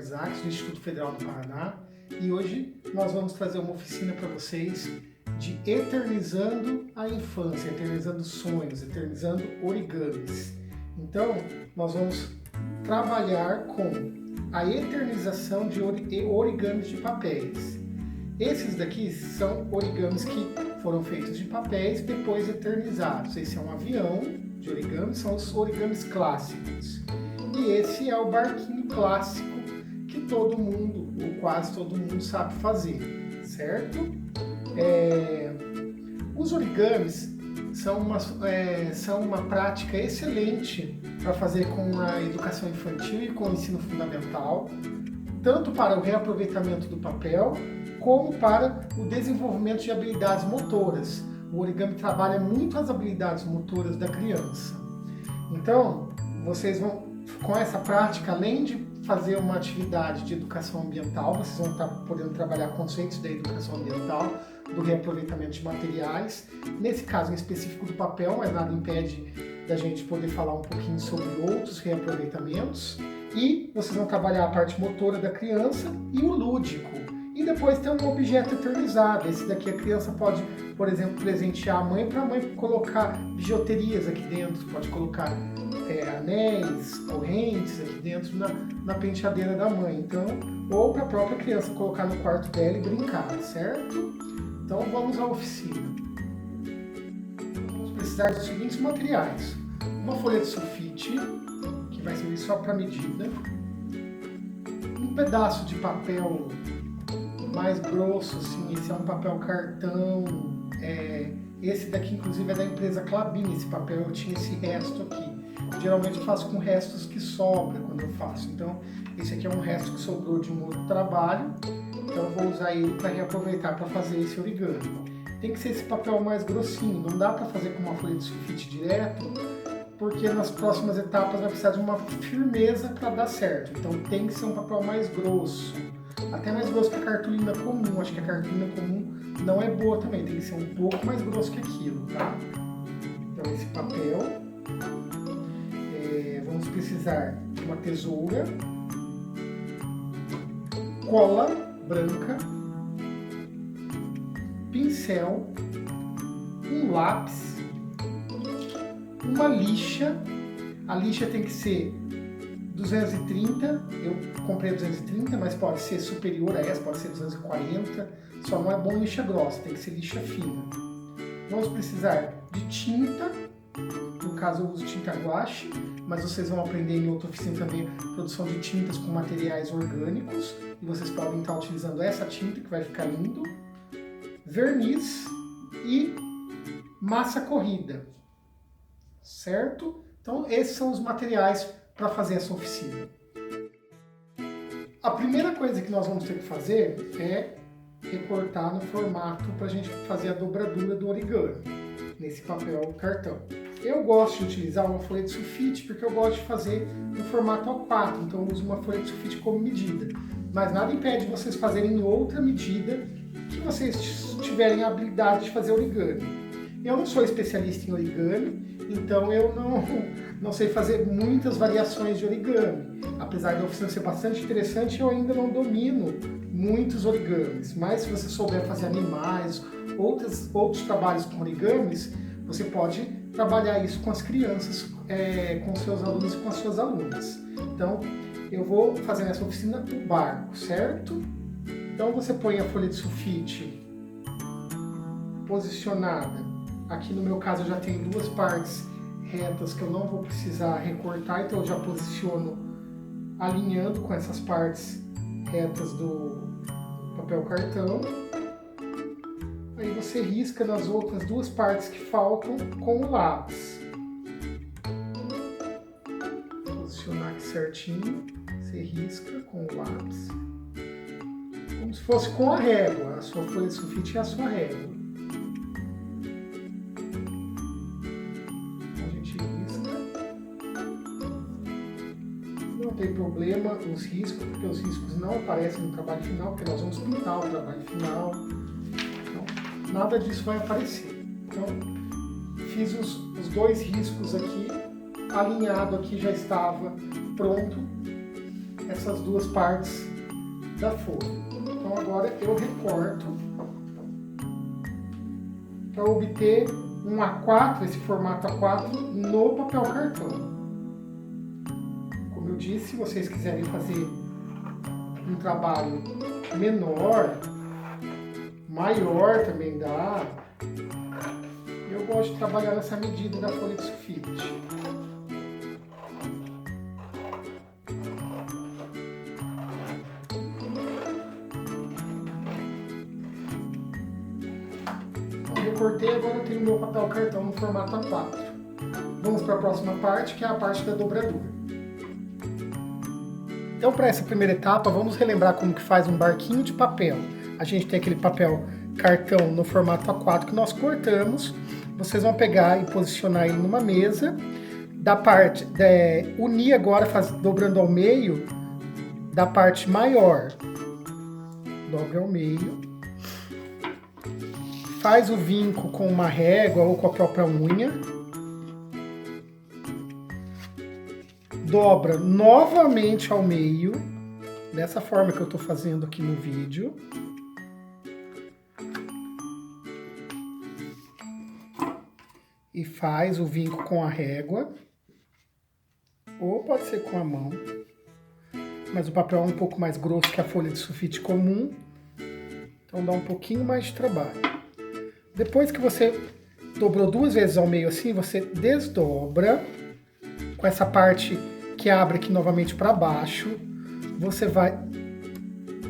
Isaacs, do Instituto Federal do Paraná, e hoje nós vamos trazer uma oficina para vocês de eternizando a infância, eternizando sonhos, eternizando origamis. Então, nós vamos trabalhar com a eternização de origamis de papéis. Esses daqui são origamis que foram feitos de papéis e depois eternizados. Esse é um avião de origami, são os origamis clássicos. E esse é o barquinho clássico que todo mundo, ou quase todo mundo, sabe fazer, certo? Os origamis são uma prática excelente para fazer com a educação infantil e com o ensino fundamental, tanto para o reaproveitamento do papel, como para o desenvolvimento de habilidades motoras. O origami trabalha muito as habilidades motoras da criança. Então, vocês vão, com essa prática, além de fazer uma atividade de educação ambiental, vocês vão estar podendo trabalhar conceitos da educação ambiental, do reaproveitamento de materiais, nesse caso em específico do papel, mas nada impede da gente poder falar um pouquinho sobre outros reaproveitamentos, e vocês vão trabalhar a parte motora da criança e o lúdico. E depois tem um objeto eternizado. Esse daqui a criança pode, por exemplo, presentear a mãe para a mãe colocar bijuterias aqui dentro, pode colocar anéis, correntes aqui dentro na penteadeira da mãe. Então, ou para a própria criança colocar no quarto dela e brincar, certo? Então vamos à oficina. Vamos precisar dos seguintes materiais: uma folha de sulfite, que vai servir só para medida, um pedaço de papel mais grosso, assim, esse é um papel cartão, esse daqui inclusive é da empresa Klabin, esse papel, eu tinha esse resto aqui. Geralmente eu faço com restos que sobra quando eu faço, então esse aqui é um resto que sobrou de um outro trabalho, então eu vou usar ele para reaproveitar para fazer esse origami. Tem que ser esse papel mais grossinho, não dá para fazer com uma folha de sulfite direto, porque nas próximas etapas vai precisar de uma firmeza para dar certo, então tem que ser um papel mais grosso. Até mais grosso que a cartolina comum. Acho que a cartolina comum não é boa também, tem que ser um pouco mais grosso que aquilo, tá? Então esse papel, vamos precisar de uma tesoura, cola branca, pincel, um lápis, uma lixa. A lixa tem que ser 230, eu comprei 230, mas pode ser superior a essa, pode ser 240, só não é bom lixa grossa, tem que ser lixa fina. Vamos precisar de tinta, no caso eu uso tinta guache, mas vocês vão aprender em outra oficina também a produção de tintas com materiais orgânicos, e vocês podem estar utilizando essa tinta que vai ficar lindo, verniz e massa corrida, certo? Então esses são os materiais para fazer essa oficina. A primeira coisa que nós vamos ter que fazer é recortar no formato para a gente fazer a dobradura do origami, nesse papel cartão. Eu gosto de utilizar uma folha de sulfite porque eu gosto de fazer no formato A4, então eu uso uma folha de sulfite como medida. Mas nada impede vocês fazerem em outra medida que vocês tiverem a habilidade de fazer origami. Eu não sou especialista em origami, então eu não sei fazer muitas variações de origami. Apesar da oficina ser bastante interessante, eu ainda não domino muitos origamis. Mas se você souber fazer animais, outros trabalhos com origamis, você pode trabalhar isso com as crianças, com seus alunos e com as suas alunas. Então, eu vou fazer nessa oficina o barco, certo? Então você põe a folha de sulfite posicionada. Aqui no meu caso eu já tenho duas partes retas que eu não vou precisar recortar, então eu já posiciono alinhando com essas partes retas do papel cartão. Aí você risca nas outras duas partes que faltam com o lápis. Posicionar aqui certinho, você risca com o lápis. Como se fosse com a régua, a sua folha de sulfite é a sua régua. Não tem problema os riscos, porque os riscos não aparecem no trabalho final, porque nós vamos pintar o trabalho final. Então, nada disso vai aparecer. Então, fiz os dois riscos aqui, alinhado aqui já estava pronto essas duas partes da folha. Então agora eu recorto para obter um A4, esse formato A4 no papel cartão. Como eu disse, se vocês quiserem fazer um trabalho menor, maior também dá. Eu gosto de trabalhar nessa medida da folha de sulfite. Então, recortei, agora eu tenho meu papel cartão no formato A4. Vamos para a próxima parte, que é a parte da dobradura. Então, para essa primeira etapa, vamos relembrar como que faz um barquinho de papel. A gente tem aquele papel cartão no formato A4 que nós cortamos. Vocês vão pegar e posicionar ele numa mesa. Unir agora, dobrando ao meio, da parte maior. Dobra ao meio. Faz o vinco com uma régua ou com a própria unha. Dobra novamente ao meio, dessa forma que eu estou fazendo aqui no vídeo. E faz o vinco com a régua, ou pode ser com a mão, mas o papel é um pouco mais grosso que a folha de sulfite comum, então dá um pouquinho mais de trabalho. Depois que você dobrou 2 vezes ao meio assim, você desdobra com essa parte que abre aqui novamente para baixo. Você vai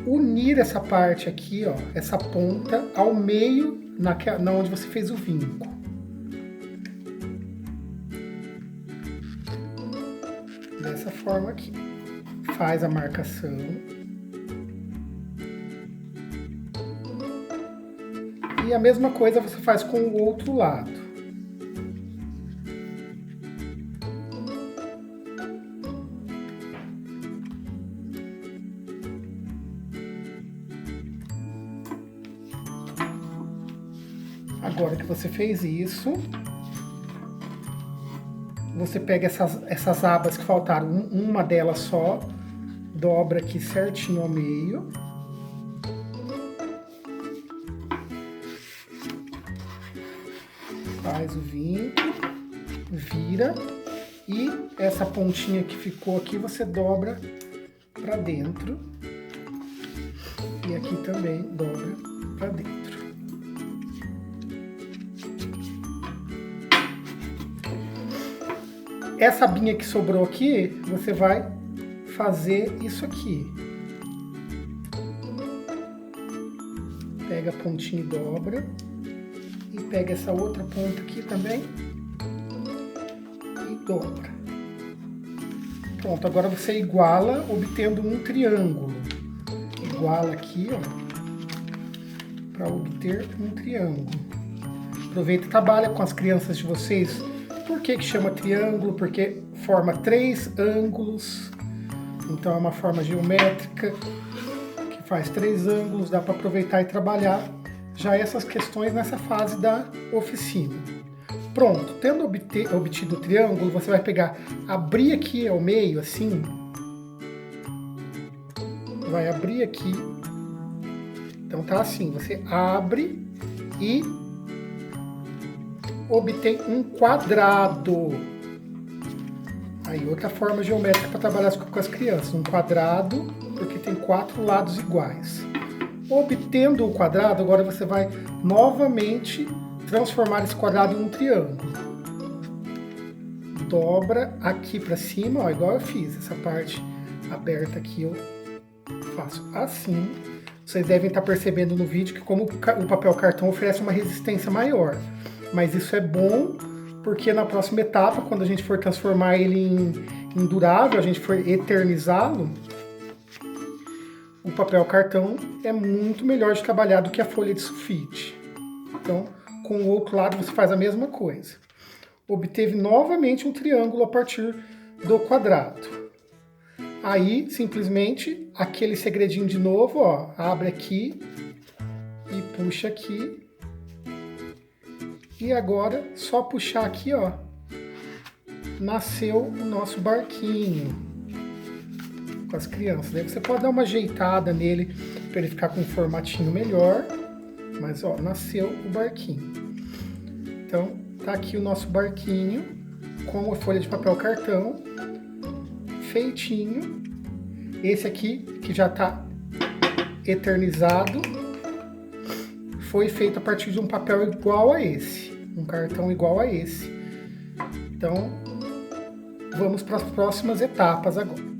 unir essa parte aqui, ó, essa ponta ao meio na onde você fez o vinco. Dessa forma aqui. Faz a marcação. E a mesma coisa você faz com o outro lado. Agora que você fez isso, você pega essas abas que faltaram, uma delas só, dobra aqui certinho ao meio. Faz o vinco, vira, e essa pontinha que ficou aqui você dobra para dentro. E aqui também dobra para dentro. Essa abinha que sobrou aqui, você vai fazer isso aqui. Pega a pontinha e dobra. E pega essa outra ponta aqui também. E dobra. Pronto, agora você iguala, obtendo um triângulo. Iguala aqui, ó, para obter um triângulo. Aproveita e trabalha com as crianças de vocês. Por que chama triângulo? Porque forma 3 ângulos. Então é uma forma geométrica que faz 3 ângulos. Dá para aproveitar e trabalhar já essas questões nessa fase da oficina. Pronto, tendo obtido o triângulo, você vai pegar, abrir aqui ao meio, assim. Vai abrir aqui. Então tá assim, você abre e obtém um quadrado. Aí outra forma geométrica para trabalhar com as crianças, um quadrado, porque tem 4 lados iguais. Obtendo o quadrado, agora você vai novamente transformar esse quadrado em um triângulo. Dobra aqui para cima, ó, igual eu fiz, essa parte aberta aqui eu faço assim. Vocês devem estar percebendo no vídeo que como o papel cartão oferece uma resistência maior. Mas isso é bom porque na próxima etapa, quando a gente for transformar ele em durável, a gente for eternizá-lo, o papel cartão é muito melhor de trabalhar do que a folha de sulfite. Então, com o outro lado você faz a mesma coisa. Obteve novamente um triângulo a partir do quadrado. Aí, simplesmente, aquele segredinho de novo, ó, abre aqui e puxa aqui. E agora, só puxar aqui, ó, nasceu o nosso barquinho. com as crianças. Daí você pode dar uma ajeitada nele para ele ficar com um formatinho melhor. Mas ó, nasceu o barquinho. Então tá aqui o nosso barquinho com a folha de papel cartão feitinho. Esse aqui que já tá eternizado foi feito a partir de um papel igual a esse, um cartão igual a esse. Então vamos para as próximas etapas agora.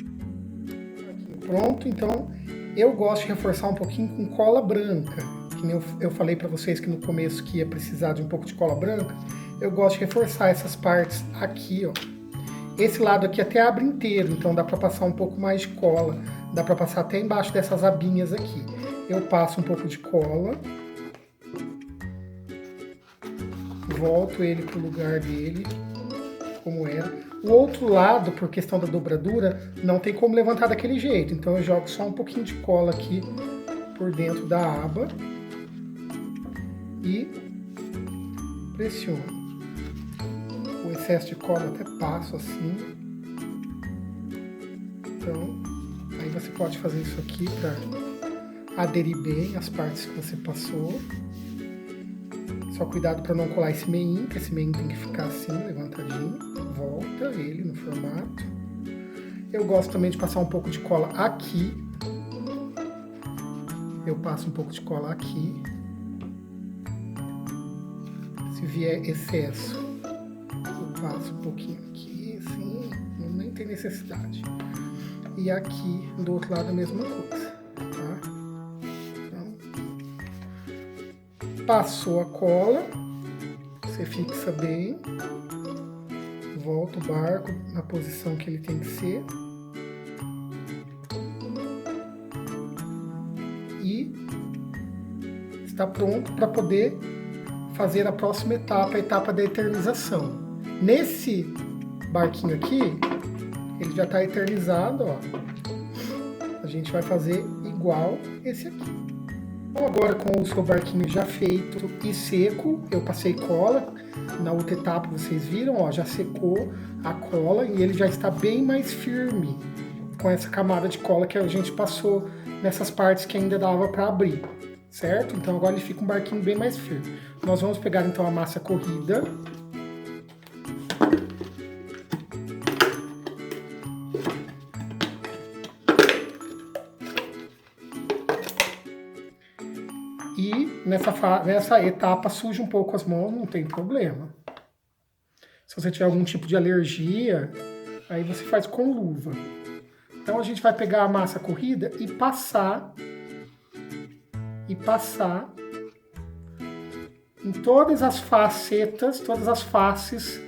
Pronto, então eu gosto de reforçar um pouquinho com cola branca. Que nem eu falei para vocês que no começo que ia precisar de um pouco de cola branca. Eu gosto de reforçar essas partes aqui, ó. Esse lado aqui até abre inteiro, então dá para passar um pouco mais de cola. Dá para passar até embaixo dessas abinhas aqui. Eu passo um pouco de cola. Volto ele pro lugar dele, como era. O outro lado, por questão da dobradura, não tem como levantar daquele jeito. Então eu jogo só um pouquinho de cola aqui por dentro da aba. E pressiono. O excesso de cola até passo assim. Então, aí você pode fazer isso aqui para aderir bem as partes que você passou. Só cuidado para não colar esse meinho, que esse meinho tem que ficar assim, levantadinho. Volta ele no formato. Eu gosto também de passar um pouco de cola aqui. Eu passo um pouco de cola aqui. Se vier excesso, eu passo um pouquinho aqui, assim, nem tem necessidade. E aqui, do outro lado, a mesma coisa, tá? Então, passou a cola, você fixa bem, volta o barco na posição que ele tem que ser. E está pronto para poder fazer a próxima etapa, a etapa da eternização. Nesse barquinho aqui, ele já está eternizado, ó. A gente vai fazer igual esse aqui. Então agora com o seu barquinho já feito e seco, eu passei cola. Na outra etapa vocês viram, ó, já secou a cola e ele já está bem mais firme com essa camada de cola que a gente passou nessas partes que ainda dava para abrir. Certo? Então agora ele fica um barquinho bem mais firme. Nós vamos pegar então a massa corrida. E nessa etapa suja um pouco as mãos, não tem problema. Se você tiver algum tipo de alergia, aí você faz com luva. Então a gente vai pegar a massa corrida e passar em todas as facetas, todas as faces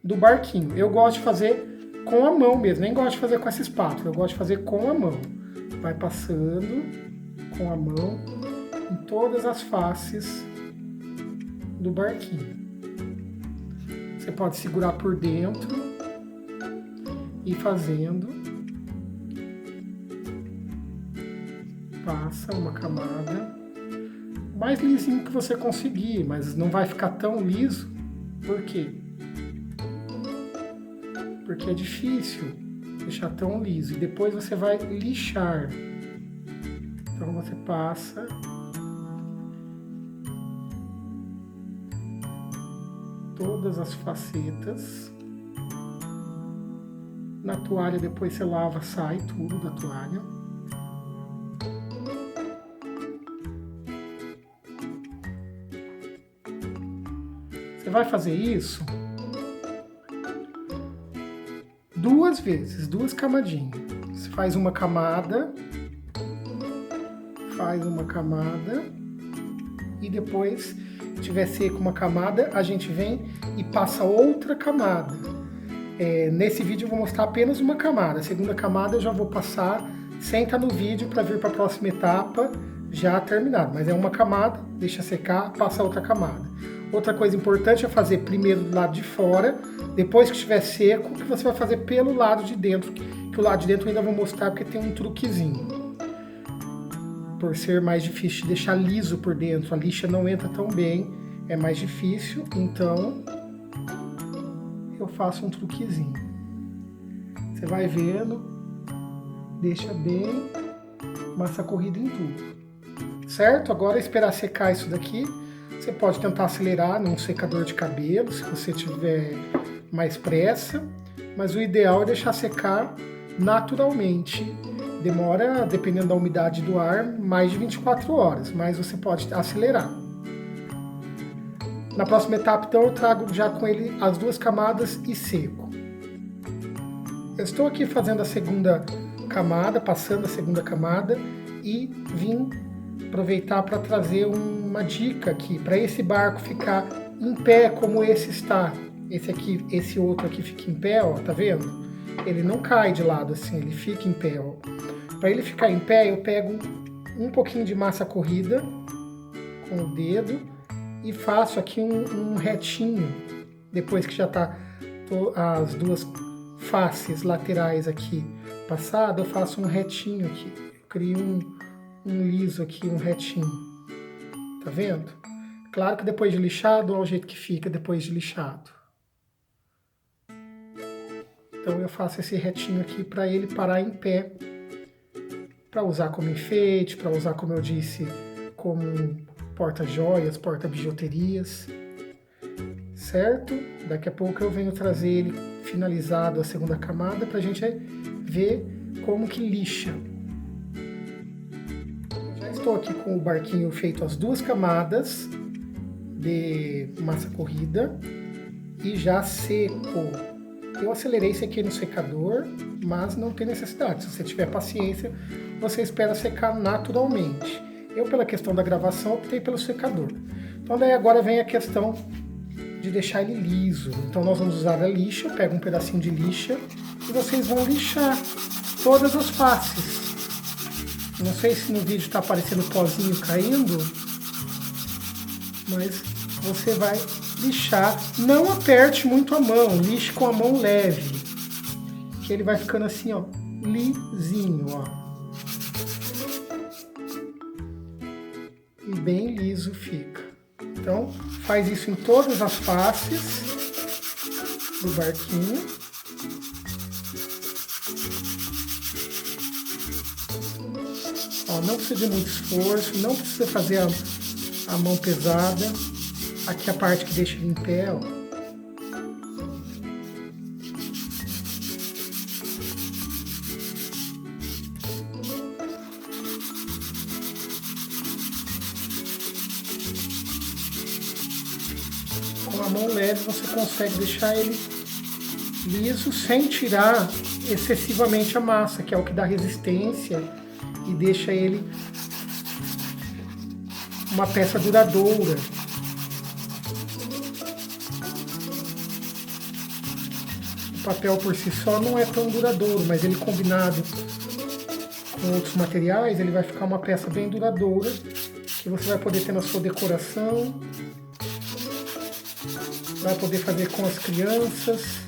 do barquinho. Eu gosto de fazer com a mão mesmo, nem gosto de fazer com essa espátula, eu gosto de fazer com a mão. Vai passando com a mão em todas as faces do barquinho. Você pode segurar por dentro e fazendo. Passa uma camada. Mais lisinho que você conseguir, mas não vai ficar tão liso. Por quê? Porque é difícil deixar tão liso. E depois você vai lixar. Então você passa todas as facetas. Na toalha depois você lava, sai tudo da toalha. Você vai fazer isso 2 vezes, 2 camadinhas. Você faz uma camada, e depois, se tiver seco uma camada, a gente vem e passa outra camada. Nesse vídeo eu vou mostrar apenas uma camada. A segunda camada eu já vou passar sem estar no vídeo para vir para a próxima etapa já terminado. Mas é uma camada, deixa secar, passa outra camada. Outra coisa importante é fazer primeiro do lado de fora, depois que estiver seco, que você vai fazer pelo lado de dentro, que o lado de dentro eu ainda vou mostrar porque tem um truquezinho. Por ser mais difícil de deixar liso por dentro, a lixa não entra tão bem, é mais difícil, então eu faço um truquezinho. Você vai vendo deixa bem massa corrida em tudo. Certo? Agora é esperar secar isso daqui. Você pode tentar acelerar num secador de cabelo, se você tiver mais pressa, mas o ideal é deixar secar naturalmente. Demora, dependendo da umidade do ar, mais de 24 horas, mas você pode acelerar. Na próxima etapa, então, eu trago já com ele as 2 camadas e seco. Eu estou aqui fazendo a segunda camada, passando a segunda camada, e vim aproveitar para trazer uma dica aqui, para esse barco ficar em pé como esse está. Esse outro aqui fica em pé, ó, tá vendo? Ele não cai de lado assim, ele fica em pé, ó. Para ele ficar em pé, eu pego um pouquinho de massa corrida com o dedo e faço aqui um retinho. Depois que já tá as 2 faces laterais aqui passadas, eu faço um retinho aqui. Eu crio um liso aqui, um retinho. Tá vendo? Claro que depois de lixado, olha o jeito que fica depois de lixado. Então eu faço esse retinho aqui para ele parar em pé, para usar como enfeite, para usar, como eu disse, como porta-joias, porta-bijuterias, certo? Daqui a pouco eu venho trazer ele finalizado a segunda camada para a gente ver como que lixa. Já estou aqui com o barquinho feito as 2 camadas de massa corrida e já seco. Eu acelerei isso aqui no secador, mas não tem necessidade. Se você tiver paciência, você espera secar naturalmente. Eu, pela questão da gravação, optei pelo secador. Então daí agora vem a questão de deixar ele liso. Então nós vamos usar a lixa, eu pego um pedacinho de lixa e vocês vão lixar todas as faces. Não sei se no vídeo está aparecendo pozinho caindo, mas você vai lixar. Não aperte muito a mão, lixe com a mão leve, que ele vai ficando assim, ó, lisinho, ó. E bem liso fica. Então, faz isso em todas as faces do barquinho. Ó, não precisa de muito esforço, não precisa fazer a mão pesada. Aqui a parte que deixa ele em pé, ó. Com a mão leve você consegue deixar ele liso sem tirar excessivamente a massa, que é o que dá resistência e deixa ele uma peça duradoura. O papel por si só não é tão duradouro, mas ele combinado com outros materiais, ele vai ficar uma peça bem duradoura, que você vai poder ter na sua decoração, vai poder fazer com as crianças.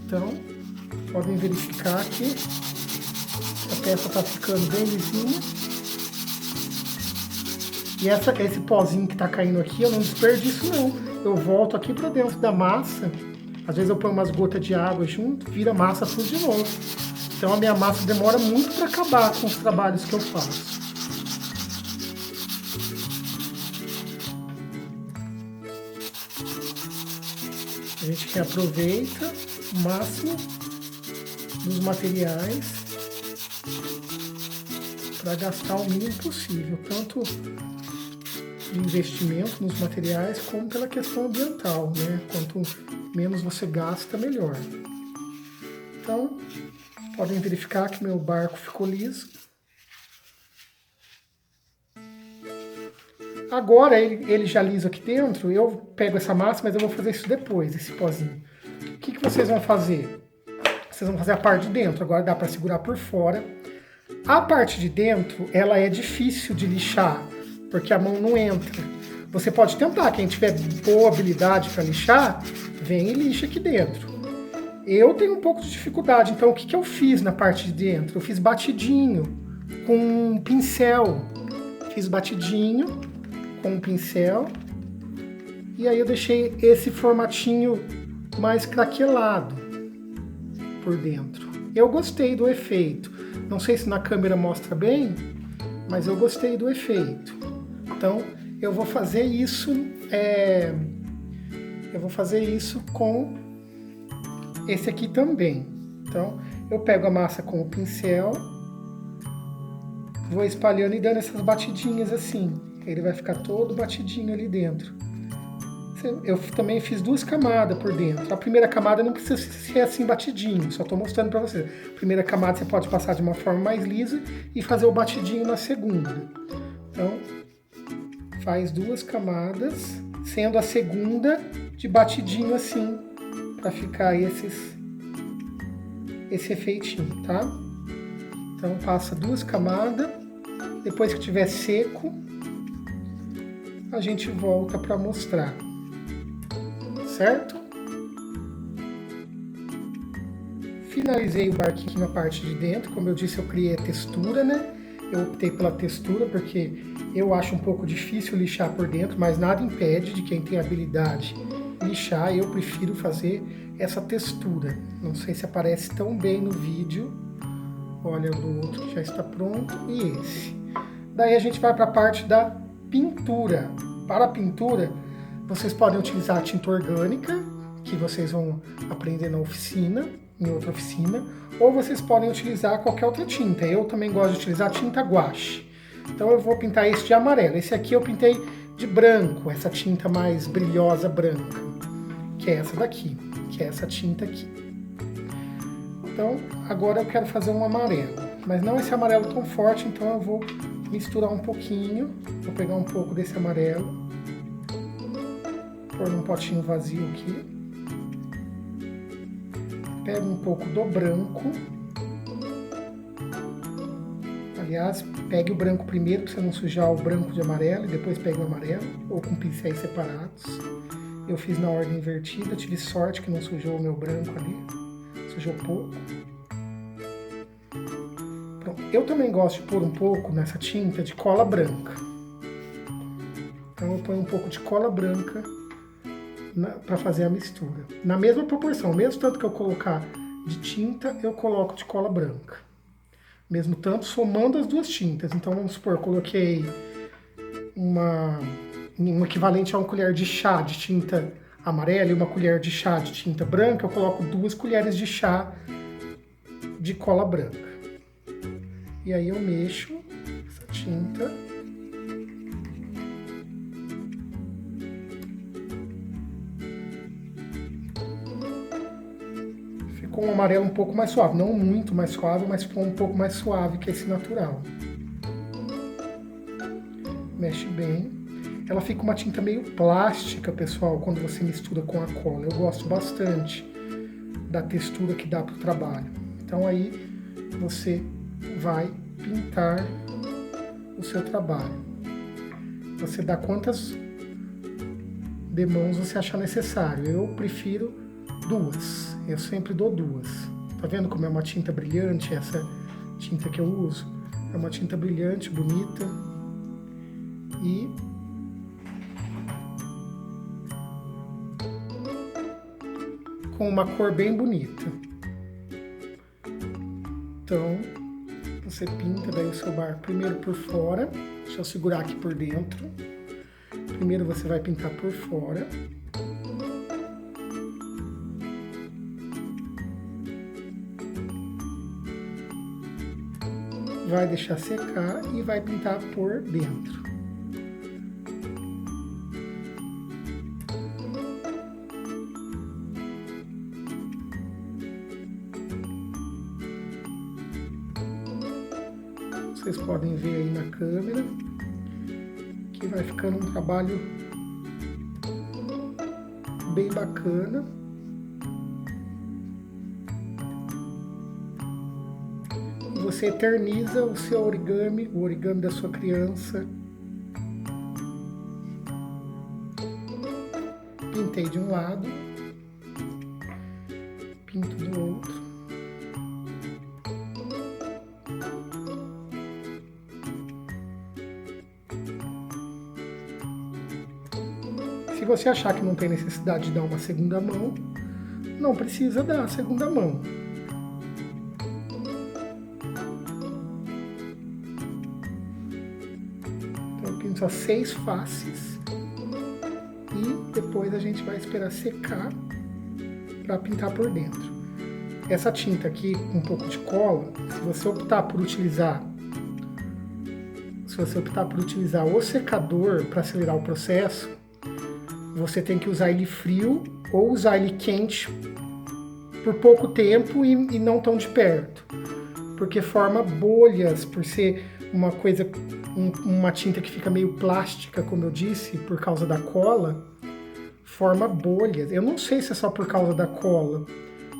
Então, podem verificar que a peça está ficando bem lisinha. E esse pozinho que está caindo aqui, eu não desperdiço não. Eu volto aqui para dentro da massa. Às vezes eu ponho umas gotas de água junto, vira massa tudo de novo. Então a minha massa demora muito para acabar com os trabalhos que eu faço. A gente reaproveita o máximo dos materiais para gastar o mínimo possível, tanto de investimento nos materiais como pela questão ambiental, né? Quanto menos você gasta, melhor. Então, podem verificar que meu barco ficou liso. Agora, ele já liso aqui dentro, eu pego essa massa, mas eu vou fazer isso depois, esse pozinho. O que vocês vão fazer? Vocês vão fazer a parte de dentro, agora dá para segurar por fora. A parte de dentro, ela é difícil de lixar, porque a mão não entra. Você pode tentar, quem tiver boa habilidade para lixar, vem e lixa aqui dentro. Eu tenho um pouco de dificuldade, então o que eu fiz na parte de dentro? Eu fiz batidinho com um pincel. Fiz batidinho com um pincel E aí eu deixei esse formatinho mais craquelado por dentro. Eu gostei do efeito. Não sei se na câmera mostra bem, mas eu gostei do efeito. Então eu vou fazer isso, com esse aqui também. Então eu pego a massa com o pincel, vou espalhando e dando essas batidinhas assim. Ele vai ficar todo batidinho ali dentro. Eu também fiz 2 camadas por dentro. A primeira camada não precisa ser assim batidinho, só estou mostrando para você. A primeira camada você pode passar de uma forma mais lisa e fazer o batidinho na segunda. Então, faz 2 camadas, sendo a segunda de batidinho assim, para ficar esse efeitinho, tá? Então, passa 2 camadas, depois que tiver seco, a gente volta para mostrar. Certo? Finalizei o barquinho na parte de dentro. Como eu disse, eu criei a textura, né? Eu optei pela textura porque eu acho um pouco difícil lixar por dentro, mas nada impede de quem tem habilidade lixar. Eu prefiro fazer essa textura. Não sei se aparece tão bem no vídeo. Olha o outro que já está pronto e esse. Daí a gente vai para a parte da pintura. Para a pintura, vocês podem utilizar a tinta orgânica, que vocês vão aprender na oficina, em outra oficina, ou vocês podem utilizar qualquer outra tinta. Eu também gosto de utilizar a tinta guache. Então eu vou pintar esse de amarelo. Esse aqui eu pintei de branco, essa tinta mais brilhosa branca, que é essa daqui, que é essa tinta aqui. Então agora eu quero fazer um amarelo, mas não esse amarelo tão forte, então eu vou misturar um pouquinho. Vou pegar um pouco desse amarelo, pôr num potinho vazio aqui. Pego um pouco do branco. Aliás, pegue o branco primeiro para você não sujar o branco de amarelo e depois pegue o amarelo, ou com pincéis separados. Eu fiz na ordem invertida, tive sorte que não sujou o meu branco ali. Sujou pouco. Pronto. Eu também gosto de pôr um pouco nessa tinta de cola branca. Então eu ponho um pouco de cola branca para fazer a mistura. Na mesma proporção, mesmo tanto que eu colocar de tinta, eu coloco de cola branca. Mesmo tanto, somando as 2 tintas. Então vamos supor, eu coloquei um equivalente a 1 colher de chá de tinta amarela e 1 colher de chá de tinta branca, eu coloco 2 colheres de chá de cola branca. E aí eu mexo essa tinta. Ficou um amarelo um pouco mais suave, não muito mais suave, mas ficou um pouco mais suave que esse natural. Mexe bem. Ela fica uma tinta meio plástica, pessoal, quando você mistura com a cola. Eu gosto bastante da textura que dá para o trabalho. Então aí você vai pintar o seu trabalho. Você dá quantas demãos você achar necessário. Eu prefiro 2. Eu sempre dou 2. Tá vendo como é uma tinta brilhante essa tinta que eu uso? É uma tinta brilhante, bonita e com uma cor bem bonita. Então, você pinta daí o seu barco primeiro por fora. Deixa eu segurar aqui por dentro. Primeiro você vai pintar por fora. Vai deixar secar e vai pintar por dentro. Vocês podem ver aí na câmera que vai ficando um trabalho bem bacana. Você eterniza o seu origami, o origami da sua criança. Pintei de um lado, pinto do outro. Se você achar que não tem necessidade de dar uma segunda mão, não precisa dar a segunda mão. Então eu pinto as 6 faces e depois a gente vai esperar secar para pintar por dentro. Essa tinta aqui, com um pouco de cola, se você optar por utilizar o secador para acelerar o processo, você tem que usar ele frio ou usar ele quente por pouco tempo e não tão de perto, porque forma bolhas, por ser uma tinta que fica meio plástica, como eu disse, por causa da cola, forma bolhas. Eu não sei se é só por causa da cola,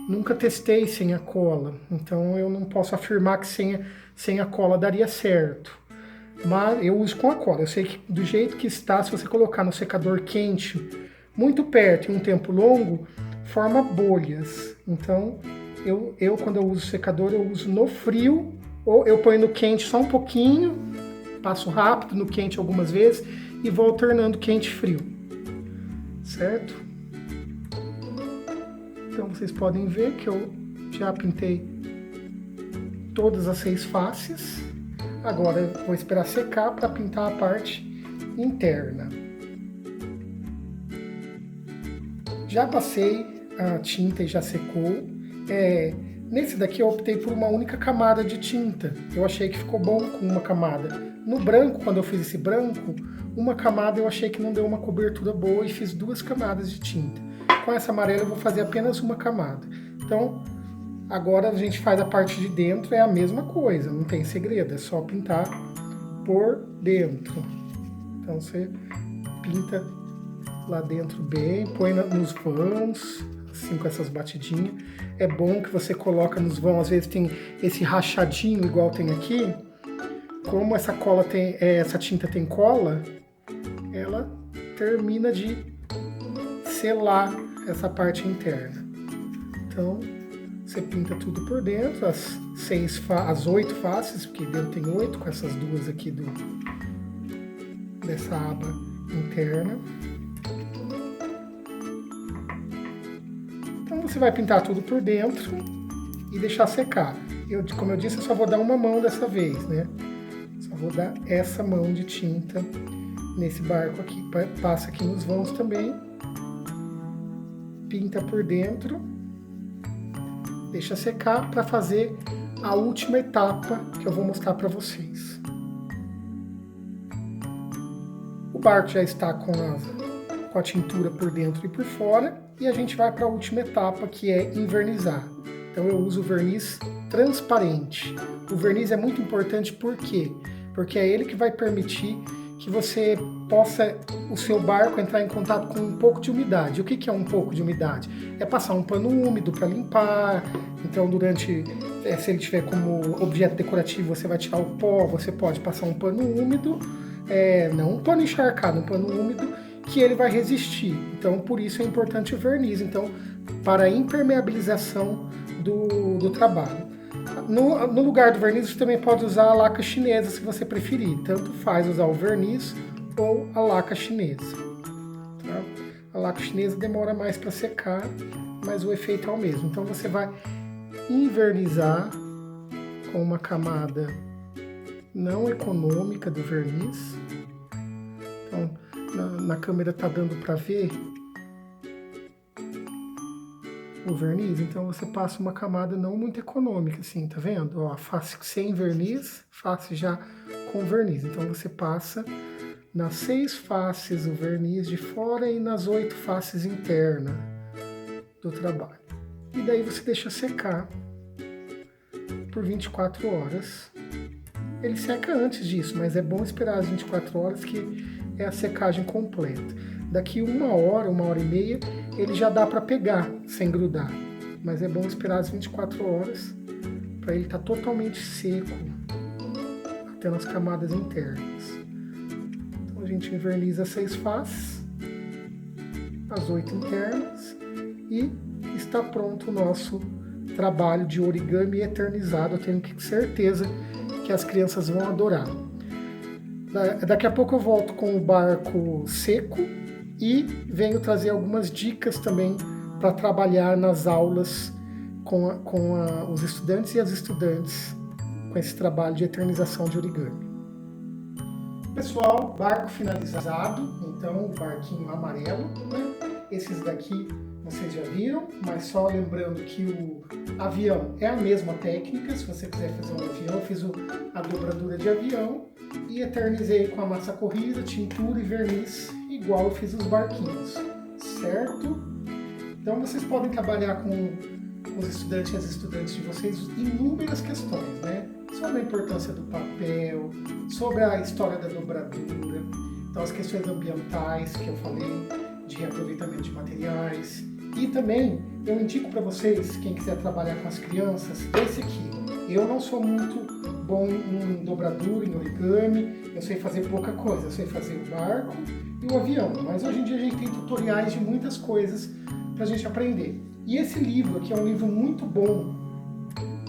nunca testei sem a cola, então eu não posso afirmar que sem a cola daria certo. Mas eu uso com a cola. Eu sei que do jeito que está, se você colocar no secador quente muito perto em um tempo longo, forma bolhas. Então, quando eu uso o secador, eu uso no frio, ou eu ponho no quente só um pouquinho, passo rápido no quente algumas vezes e vou alternando quente e frio. Certo? Então, vocês podem ver que eu já pintei todas as 6 faces. Agora eu vou esperar secar para pintar a parte interna. Já passei a tinta e já secou. Nesse daqui eu optei por uma única camada de tinta. Eu achei que ficou bom com uma camada. No branco, quando eu fiz esse branco, uma camada eu achei que não deu uma cobertura boa e fiz 2 camadas de tinta. Com essa amarela eu vou fazer apenas uma camada. Então, agora a gente faz a parte de dentro, é a mesma coisa, não tem segredo, é só pintar por dentro. Então você pinta lá dentro bem, põe nos vãos, assim com essas batidinhas. É bom que você coloca nos vãos, às vezes tem esse rachadinho igual tem aqui. Como essa tinta tem cola, ela termina de selar essa parte interna. Então, você pinta tudo por dentro, as 8 faces, porque dentro tem 8, com essas 2 aqui dessa aba interna. Então você vai pintar tudo por dentro e deixar secar. Como eu disse, eu só vou dar uma mão dessa vez, né? Só vou dar essa mão de tinta nesse barco aqui. Passa aqui nos vãos também. Pinta por dentro. Deixa secar para fazer a última etapa que eu vou mostrar para vocês. O barco já está com a tintura por dentro e por fora e a gente vai para a última etapa, que é invernizar. Então eu uso o verniz transparente. O verniz é muito importante por quê? Porque é ele que vai permitir que você possa, o seu barco, entrar em contato com um pouco de umidade. O que é um pouco de umidade? É passar um pano úmido para limpar. Então, se ele tiver como objeto decorativo, você vai tirar o pó, você pode passar um pano úmido, não um pano encharcado, um pano úmido, que ele vai resistir. Então, por isso é importante o verniz. Então, para a impermeabilização do trabalho. No lugar do verniz, você também pode usar a laca chinesa, se você preferir. Tanto faz usar o verniz ou a laca chinesa. Tá? A laca chinesa demora mais para secar, mas o efeito é o mesmo. Então você vai invernizar com uma camada não econômica do verniz. Então, na câmera tá dando para ver o verniz, então você passa uma camada não muito econômica, assim, tá vendo? Ó, face sem verniz, face já com verniz. Então você passa nas 6 faces o verniz de fora e nas 8 faces internas do trabalho. E daí você deixa secar por 24 horas. Ele seca antes disso, mas é bom esperar as 24 horas, que é a secagem completa. Daqui 1 hora, 1 hora e meia, ele já dá para pegar sem grudar. Mas é bom esperar as 24 horas para ele estar totalmente seco até nas camadas internas. Então a gente inverniza as 6 faces, as 8 internas, e está pronto o nosso trabalho de origami eternizado. Eu tenho certeza que as crianças vão adorar. Daqui a pouco eu volto com o barco seco e venho trazer algumas dicas também para trabalhar nas aulas com os estudantes e as estudantes com esse trabalho de eternização de origami. Pessoal, barco finalizado, então o barquinho amarelo, né? Esses daqui vocês já viram, mas só lembrando que o avião é a mesma técnica. Se você quiser fazer um avião, eu fiz a dobradura de avião e eternizei com a massa corrida, tintura e verniz, igual eu fiz os barquinhos, certo? Então vocês podem trabalhar com os estudantes e as estudantes de vocês inúmeras questões, né? Sobre a importância do papel, sobre a história da dobradura, então as questões ambientais que eu falei, de reaproveitamento de materiais. E também eu indico para vocês, quem quiser trabalhar com as crianças, esse aqui. Eu não sou muito bom em dobradura, em origami, eu sei fazer pouca coisa, eu sei fazer o barco e o avião, mas hoje em dia a gente tem tutoriais de muitas coisas para a gente aprender. E esse livro aqui é um livro muito bom,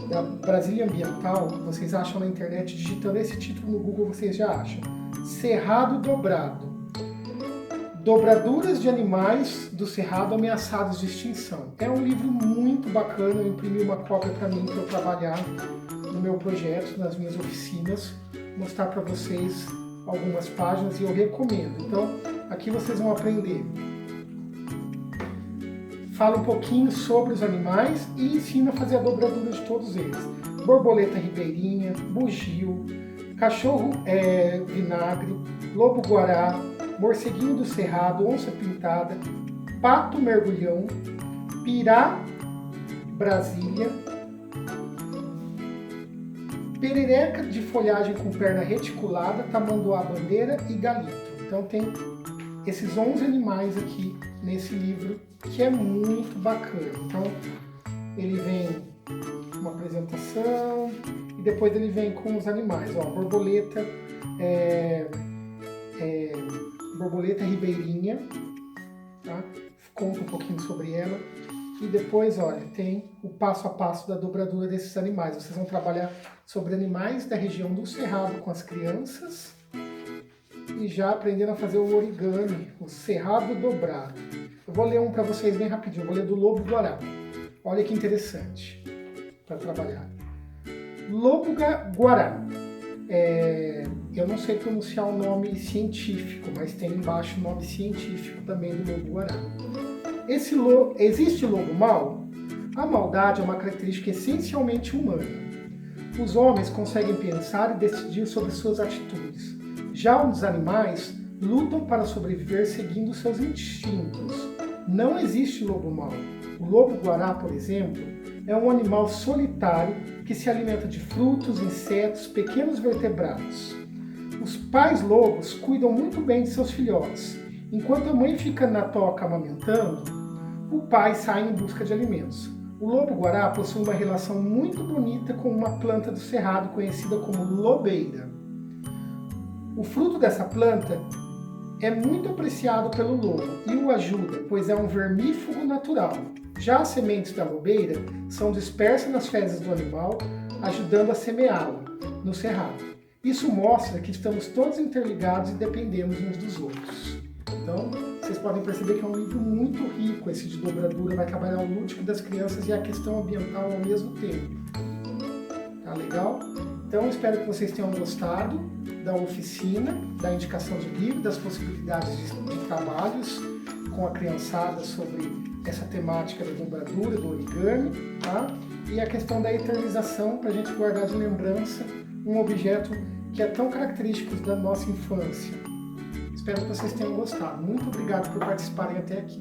da Brasília Ambiental, vocês acham na internet, digitando esse título no Google vocês já acham. Cerrado Dobrado. Dobraduras de animais do cerrado ameaçados de extinção. É um livro muito bacana, eu imprimi uma cópia para mim, para eu trabalhar no meu projeto, nas minhas oficinas, mostrar para vocês algumas páginas e eu recomendo. Então, aqui vocês vão aprender. Fala um pouquinho sobre os animais e ensina a fazer a dobradura de todos eles. Borboleta ribeirinha, bugio, cachorro vinagre, lobo-guará, morceguinho do cerrado, onça pintada, pato mergulhão, pirá Brasília, perereca de folhagem com perna reticulada, tamanduá bandeira e galito. Então tem esses 11 animais aqui nesse livro, que é muito bacana. Então ele vem uma apresentação e depois ele vem com os animais. Ó, borboleta, borboleta ribeirinha, tá? Conta um pouquinho sobre ela. E depois, olha, tem o passo a passo da dobradura desses animais. Vocês vão trabalhar sobre animais da região do Cerrado com as crianças e já aprendendo a fazer o origami, o cerrado dobrado. Eu vou ler um para vocês bem rapidinho, eu vou ler do lobo-guará. Olha que interessante para trabalhar. Lobo-guará. Eu não sei pronunciar o nome científico, mas tem embaixo o nome científico também do lobo-guará. Existe lobo mau? A maldade é uma característica essencialmente humana. Os homens conseguem pensar e decidir sobre suas atitudes. Já os animais lutam para sobreviver seguindo seus instintos. Não existe lobo mau. O lobo-guará, por exemplo, é um animal solitário que se alimenta de frutos, insetos, pequenos vertebrados. Os pais lobos cuidam muito bem de seus filhotes. Enquanto a mãe fica na toca amamentando, o pai sai em busca de alimentos. O lobo-guará possui uma relação muito bonita com uma planta do cerrado conhecida como lobeira. O fruto dessa planta é muito apreciado pelo lobo e o ajuda, pois é um vermífugo natural. Já as sementes da lobeira são dispersas nas fezes do animal, ajudando a semeá-la no cerrado. Isso mostra que estamos todos interligados e dependemos uns dos outros. Então, vocês podem perceber que é um livro muito rico, esse de dobradura, vai trabalhar o lúdico das crianças e a questão ambiental ao mesmo tempo. Tá legal? Então, espero que vocês tenham gostado da oficina, da indicação de livro, das possibilidades de trabalhos com a criançada sobre essa temática da dobradura, do origami, tá? E a questão da eternização, para a gente guardar de lembrança um objeto que é tão característico da nossa infância. Espero que vocês tenham gostado. Muito obrigado por participarem até aqui.